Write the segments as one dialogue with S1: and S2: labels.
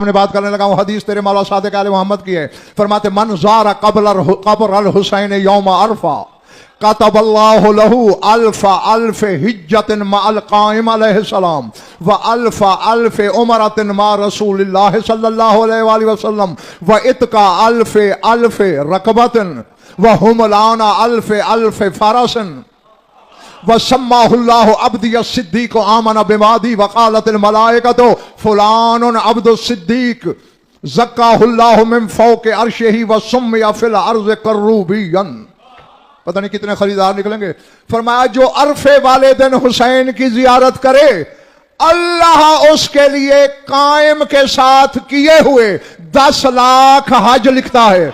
S1: मैं बात करने लगा हूँ हदीस तेरे मौला सादिक आले मोहम्मद की है। फरमाते मन ज़ारा क़ब्र अल हुसैन यौम अरफा कतबल्लाहु लहू अल्फा अल्फ हिज्जतिन मअल क़ाइम अलैहिस्सलाम व अल्फा अल्फ उमरतिन मा रसूलिल्लाह सल्लल्लाहु अलैहि वसल्लम व इत्का अल्फ अल्फ रकबतिन व हुमलाना अल्फ अल्फ फरसन वसम्माहुल्लाहु अब्दी सिद्दीक आमना बिमादी वकालतिल मलाइकतु फुलानुन अब्दु सिद्दीक ज़क्काहुल्लाहु मिन फौके अर्शिही व सुम्मिया फिल अर्ज़ कर्रूबियन। पता नहीं कितने खरीदार निकलेंगे। फरमाया जो अरफे वाले दिन हुसैन की जियारत करे अल्लाह उसके लिए कायम के साथ किए हुए 10 लाख हज लिखता है।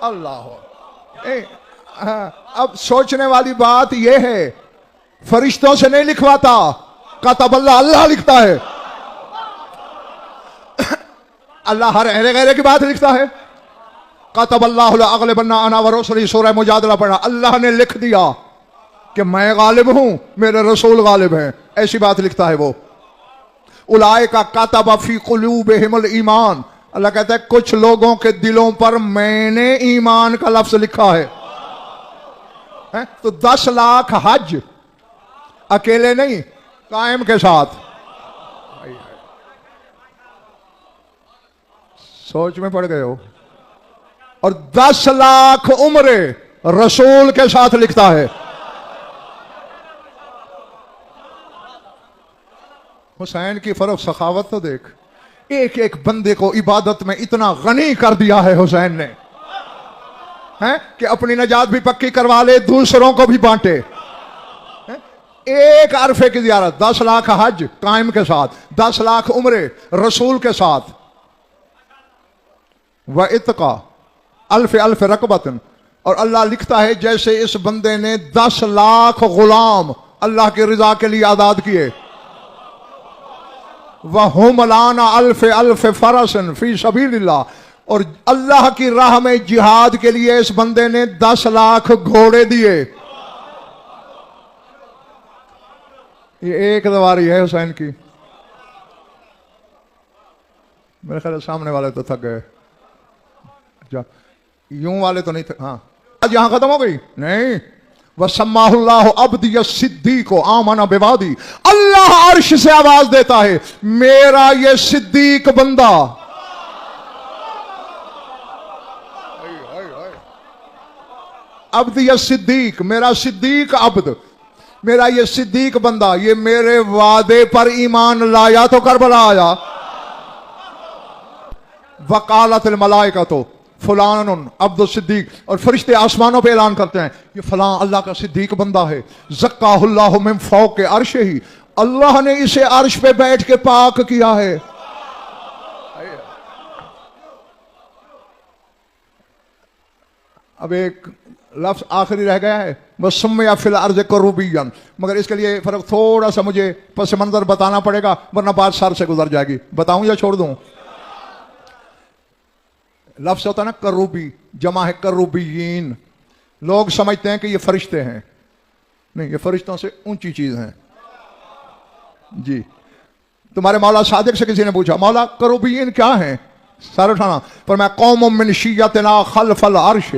S1: अल्लाह अब सोचने वाली बात यह है, फरिश्तों से नहीं लिखवाता, कतबल्लाह अल्लाह लिखता है। अल्लाह हर अहले गैरे की बात लिखता है। कतबल्लाहु लअग़लिबन्ना अना व रसूली, सूरह मुजादला पढ़ा। अल्लाह ने लिख दिया कि मैं गालिब हूं, मेरे रसूल गालिब हैं, ऐसी बात लिखता है वो। उलाइका कतब फी क़ुलूबिहिमुल ईमान, अल्लाह कहता है कुछ लोगों के दिलों पर मैंने ईमान का लफ्ज लिखा है। तो 10 लाख हज अकेले नहीं, कायम के साथ। सोच में पड़ गए हो। और 10 लाख उम्रे रसूल के साथ लिखता है। हुसैन की फर्क सखावत तो देख, एक एक बंदे को इबादत में इतना गनी कर दिया है हुसैन ने, हैं कि अपनी नजात भी पक्की करवा ले, दूसरों को भी बांटे। एक अरफे की ज़ियारत, 10 लाख हज कायम के साथ, 10 लाख उम्रे रसूल के साथ, व इत्का अल्फ अल्फ रकबतन। और अल्लाह लिखता है जैसे इस बंदे ने 10 लाख गुलाम अल्लाह की रजा के लिए आजाद किए। वह हुमलाना अल्फ अल्फ फरसन फी सबीलिल्लाह, और अल्लाह की राह में जिहाद के लिए इस बंदे ने 10 लाख घोड़े दिए। ये एक दवारी है हुसैन की। मेरे ख्याल सामने वाले तो थक गए, यूं वाले तो नहीं थे। हाँ, आज यहां खत्म हो गई नहीं। वसम्माहुल्लाहु अब्दी सिद्दीक आमना बिवादी, अल्लाह अर्श से आवाज देता है मेरा ये सिद्दीक बंदा, अब्द या सिद्दीक, मेरा सिद्दीक अब्द, मेरा ये सिद्दीक बंदा, ये मेरे वादे पर ईमान लाया तो करबला आया। वकालतिल मलाइकतु फुलानुन अब्दुल सिद्दीक, और फरिश्ते आसमानों पे ऐलान करते हैं ये फलां अल्लाह का सिद्दीक बंदा है। ज़क्काहुल्लाहु मिन फौके अर्शिही, अल्लाह ने इसे अर्श पे बैठ के पाक किया है। अब एक लफ्ज आखिरी रह गया है, बस सुम्मिया फिल अर्ज़ कर्रूबियन, मगर इसके लिए फर्क थोड़ा सा मुझे पस मंजर बताना पड़ेगा, वरना बात सर से गुजर जाएगी। बताऊं या छोड़ दूं? लफ्ज होता है ना कर्रूबी, जमा है कर्रूबियीन। लोग समझते हैं कि ये फरिश्ते हैं, नहीं, ये फरिश्तों से ऊंची चीज हैं जी। तुम्हारे मौला सादिक से किसी ने पूछा मौला कर्रूबियीन क्या है, सर उठाना। पर मैं कौम मिन शिय्यतिना खल्फल अर्श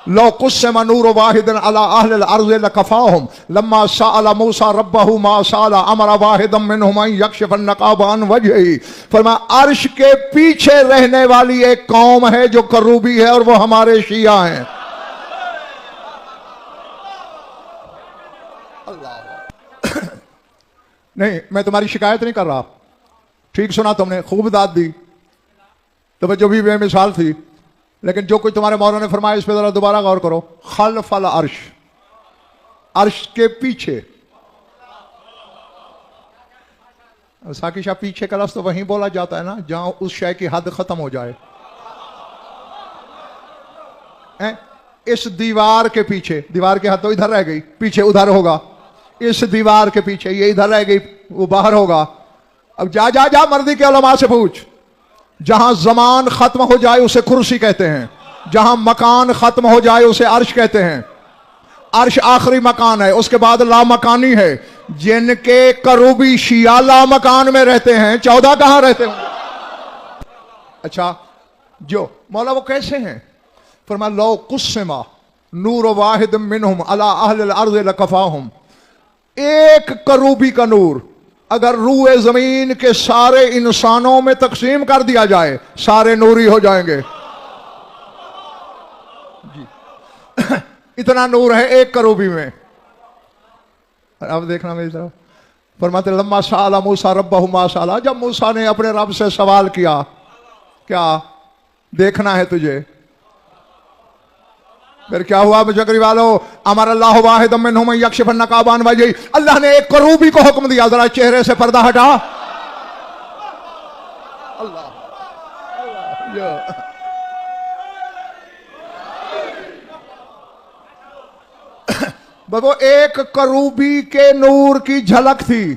S1: लो कुस्सम नूर वाहिदन अला अहलिल अर्ज़ लकफाहुम लम्मा सअला मूसा रब्बहु मा सअला अमरा वाहिदम मिनहुम अन यक्शिफन नकाब अन वजही। फरमाया अर्श के पीछे रहने वाली एक कौम है जो करूबी है, और वो हमारे शिया हैं। अल्लाह नहीं, मैं तुम्हारी शिकायत नहीं कर रहा, ठीक सुना तुमने, खूब दाद दी, तो जो भी बेमिसाल थी, लेकिन जो कुछ तुम्हारे मौला ने फरमाया इस पर जरा दोबारा गौर करो। खल्फल अर्श, अर्श के पीछे। साकी शाह, पीछे का लफ्ज़ तो वहीं बोला जाता है ना जहां उस शय की हद खत्म हो जाए। इस दीवार के पीछे, दीवार की हद तो इधर रह गई, पीछे उधर होगा। इस दीवार के पीछे, ये इधर रह गई, वो बाहर होगा। अब जा जा जा मर्दी के उलमा से पूछ, जहां जमान खत्म हो जाए उसे कुर्सी कहते हैं, जहां मकान खत्म हो जाए उसे अर्श कहते हैं। अर्श आखिरी मकान है, उसके बाद ला मकानी है। जिनके करूबी शिया ला मकान में रहते हैं, 14 कहां रहते होंगे? अच्छा, जो मौला वो कैसे हैं? फरमाया लो कुस्सिमा नूर वाहिद मिनहुम अला अहलिल अर्ज़ लकफ़ाहुम। एक करूबी का नूर अगर रूए जमीन के सारे इंसानों में तकसीम कर दिया जाए, सारे नूरी हो जाएंगे। जी इतना नूर है एक करूबी में। अब देखना मेरी तरफ, फरमाते लम्मा साला मूसा रब्बहु मा साला, जब मूसा ने अपने रब से सवाल किया, क्या देखना है तुझे? फिर क्या हुआ बजकरी वालों? अमर अल्लाह वाहिद मिनहुम यक्शिफन नकाबान वजही, अल्लाह ने एक करूबी को हुक्म दिया जरा चेहरे से पर्दा हटा। अल्लाह वो एक करूबी के नूर की झलक थी,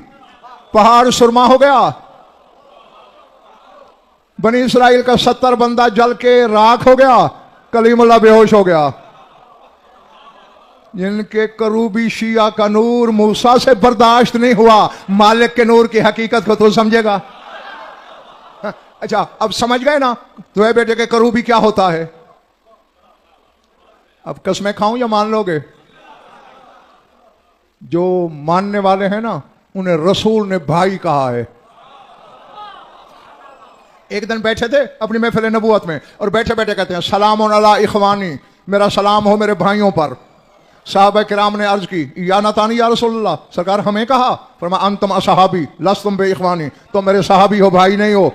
S1: पहाड़ सुरमा हो गया। बनी इसराइल का 70 बंदा जल के राख हो गया, कलीमुल्लाह बेहोश हो गया। जिनके करूबी शिया का नूर मूसा से बर्दाश्त नहीं हुआ, मालिक के नूर की हकीकत को तो समझेगा। अच्छा अब समझ गए ना तुम्हें बेटे के करूबी क्या होता है? अब कसमें खाऊं या मान लोगे? जो मानने वाले हैं ना उन्हें रसूल ने भाई कहा है। एक दिन बैठे थे अपनी महफिल नबूवत में और बैठे बैठे कहते हैं सलाम अला इखवानी, मेरा सलाम हो मेरे भाइयों पर। साहबा किराम ने अर्ज की या नतानी या रसूलल्लाह, सरकार हमें कहा? फरमाया अंतम असहाबी लस्तुम बे इखवानी, तो मेरे सहाबी हो, भाई नहीं हो।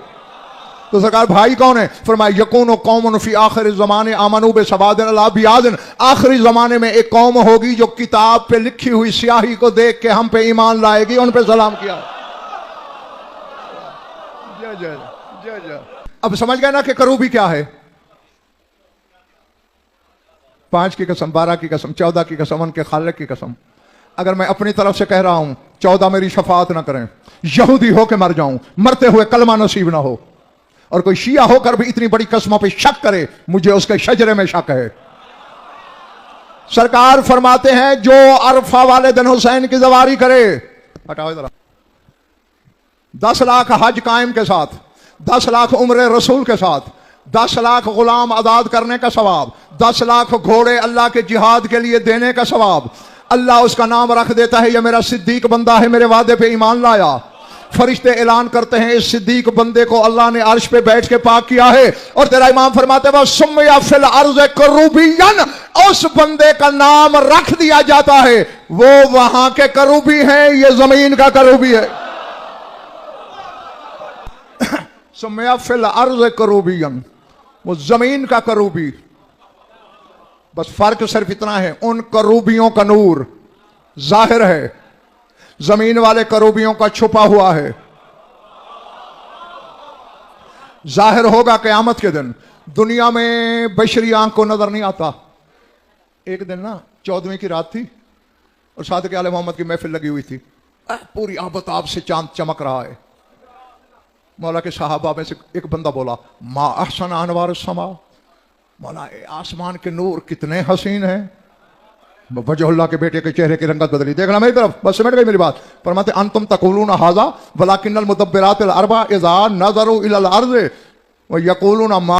S1: तो सरकार भाई कौन है? फरमाया यकून कौमन फी आखिर ज़माने आमनू बे सबादिन अला बियादिन, आखिरी जमाने में एक कौम होगी जो किताब पे लिखी हुई स्याही को देख के हम पे ईमान लाएगी, उन पे सलाम किया। जय जय जय जय। अब समझ गए ना कि करूबी क्या है? 5 की कसम, 12 की कसम, 14 की कसम, उनके खालिक की कसम, अगर मैं अपनी तरफ से कह रहा हूं 14 मेरी शफाअत ना करें, यहूदी होकर मर जाऊं, मरते हुए कलमा नसीब ना हो, और कोई शिया होकर भी इतनी बड़ी कसमों पे शक करे, मुझे उसके शजरे में शक है। सरकार फरमाते हैं जो अरफा वाले दिन हुसैन की सवारी करे, हटाओ इधर, 10 लाख हज कायम के साथ, 10 लाख उम्र रसूल के साथ, 10 लाख गुलाम आजाद करने का सवाब, 10 लाख घोड़े अल्लाह के जिहाद के लिए देने का सवाब, अल्लाह उसका नाम रख देता है यह मेरा सिद्दीक बंदा है, मेरे वादे पे ईमान लाया। फरिश्ते ऐलान करते हैं इस सिद्दीक बंदे को अल्लाह ने अर्श पे बैठ के पाक किया है। और तेरा इमाम फरमाते हैं सुम्मिया फिल अर्ज़ करूबियन, उस बंदे का नाम रख दिया जाता है, वो वहां के करूबी हैं, ये जमीन का करूबी है। सुम्मिया फिल अर्ज़ करूबियन, वो जमीन का करूबी। बस फर्क सिर्फ इतना है, उन करूबियों का नूर जाहिर है, जमीन वाले करूबियों का छुपा हुआ है। जाहिर होगा क़यामत के दिन, दुनिया में बशरी आंख को नजर नहीं आता। एक दिन ना 14वीं की रात थी और सादिक़ आले मोहम्मद की महफिल लगी हुई थी, पूरी आबताब से चांद चमक रहा है। मौला के सहाबा में से एक बंदा बोला मा अहसन अनवार समा, मौला आसमान के नूर कितने हसीन हैं। वजहुल्लाह के बेटे के चेहरे की रंगत बदली। देखना मेरी तरफ, बस समझ गई मेरी बात। फरमाते अंतुम तक़ूलूना हाज़ा वलाकिन्नल मुदब्बिरातिल अर्बा इज़ा नज़रू इलल अर्ज़ व यक़ूलूना मा